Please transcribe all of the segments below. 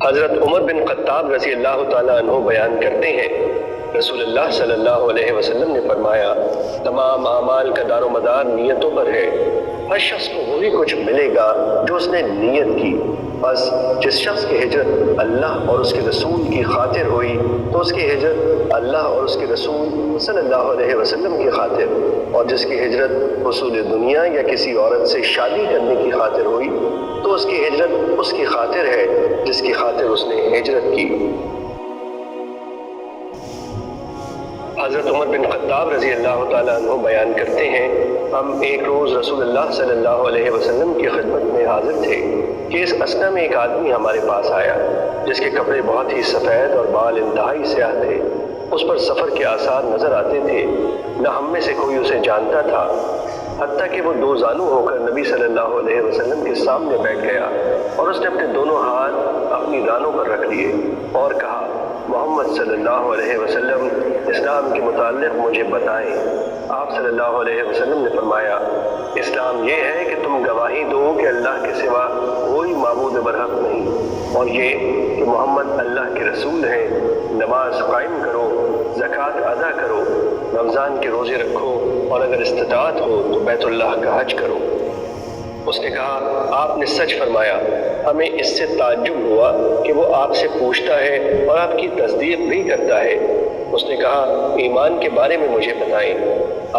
حضرت عمر بن خطاب رضی اللہ تعالیٰ عنہ بیان کرتے ہیں، رسول اللہ صلی اللہ علیہ وسلم نے فرمایا، تمام اعمال کا دار و مدار نیتوں پر ہے۔ ہر شخص کو وہی کچھ ملے گا جو اس نے نیت کی۔ بس جس شخص کی ہجرت اللہ اور اس کے رسول کی خاطر ہوئی تو اس کی ہجرت اللہ اور اس کے رسول صلی اللہ علیہ وسلم کی خاطر، اور جس کی ہجرت حصول دنیا یا کسی عورت سے شادی کرنے کی خاطر ہوئی تو اس کی ہجرت اس کی خاطر ہے جس کی خاطر اس نے ہجرت کی۔ حضرت عمر بن خطاب رضی اللہ تعالیٰ عنہ بیان کرتے ہیں، ہم ایک روز رسول اللہ صلی اللہ علیہ وسلم کی خدمت میں حاضر تھے کہ اس اثنا میں ایک آدمی ہمارے پاس آیا جس کے کپڑے بہت ہی سفید اور بال انتہائی سیاہ تھے۔ اس پر سفر کے آثار نظر آتے تھے، نہ ہم میں سے کوئی اسے جانتا تھا، حتیٰ کہ وہ دو زانو ہو کر نبی صلی اللہ علیہ وسلم کے سامنے بیٹھ گیا اور اس نے اپنے دونوں ہاتھ اپنی رانوں پر رکھ لیے اور کہا، محمد صلی اللہ علیہ وسلم اسلام کے متعلق مجھے بتائیں۔ آپ صلی اللہ علیہ وسلم نے فرمایا، اسلام یہ ہے کہ تم گواہی دو کہ اللہ کے سوا کوئی معبود برحق نہیں، اور یہ کہ محمد اللہ کے رسول ہیں، نماز قائم کرو، زکوٰۃ ادا کرو، رمضان کے روزے رکھو، اور اگر استطاعت ہو تو بیت اللہ کا حج کرو۔ اس نے کہا، آپ نے سچ فرمایا۔ ہمیں اس سے تعجب ہوا کہ وہ آپ سے پوچھتا ہے اور آپ کی تصدیق بھی کرتا ہے۔ اس نے کہا، ایمان کے بارے میں مجھے بتائیں۔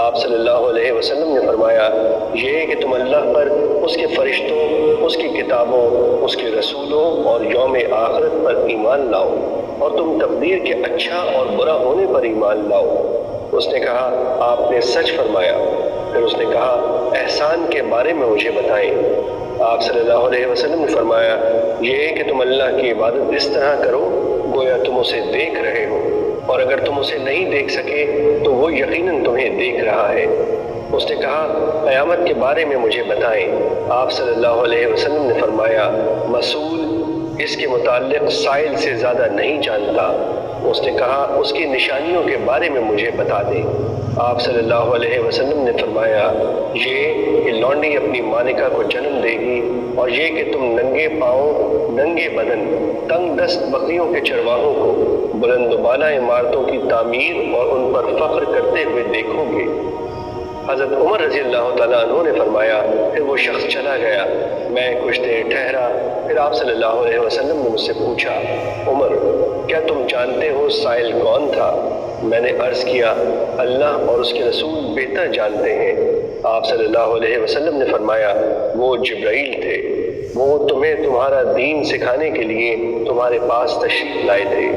آپ صلی اللہ علیہ وسلم نے فرمایا، یہ کہ تم اللہ پر، اس کے فرشتوں، اس کی کتابوں، اس کے رسولوں اور یوم آخرت پر ایمان لاؤ، اور تم تقدیر کے اچھا اور برا ہونے پر ایمان لاؤ۔ اس نے کہا، آپ نے سچ فرمایا۔ پھر اس نے کہا، احسان کے بارے میں مجھے بتائیں۔ آپ صلی اللہ علیہ وسلم نے فرمایا، یہ کہ تم اللہ کی عبادت اس طرح کرو گویا تم اسے دیکھ رہے ہو، اور اگر تم اسے نہیں دیکھ سکے تو وہ یقیناً تمہیں دیکھ رہا ہے۔ اس نے کہا، قیامت کے بارے میں مجھے بتائیں۔ آپ صلی اللہ علیہ وسلم نے فرمایا، مسئول اس کے متعلق سائل سے زیادہ نہیں جانتا۔ اس نے کہا، اس کی نشانیوں کے بارے میں مجھے بتا دیں۔ آپ صلی اللہ علیہ وسلم نے فرمایا، یہ کہ لونڈی اپنی مالکہ کو جنم دے گی، اور یہ کہ تم ننگے پاؤں، ننگے بدن، تنگ دست بکریوں کے چرواہوں کو بلند و بالا عمارتوں کی تعمیر اور ان پر فخر کرتے ہوئے دیکھو گے۔ حضرت عمر رضی اللہ تعالیٰ عنہ نے فرمایا، پھر وہ شخص چلا گیا، میں کچھ دیر ٹھہرا، پھر آپ صلی اللہ علیہ وسلم نے مجھ سے پوچھا، عمر کیا تم جانتے ہو سائل کون تھا؟ میں نے عرض کیا، اللہ اور اس کے رسول بہتر جانتے ہیں۔ آپ صلی اللہ علیہ وسلم نے فرمایا، وہ جبرائیل تھے، وہ تمہیں تمہارا دین سکھانے کے لیے تمہارے پاس تشریف لائے تھے۔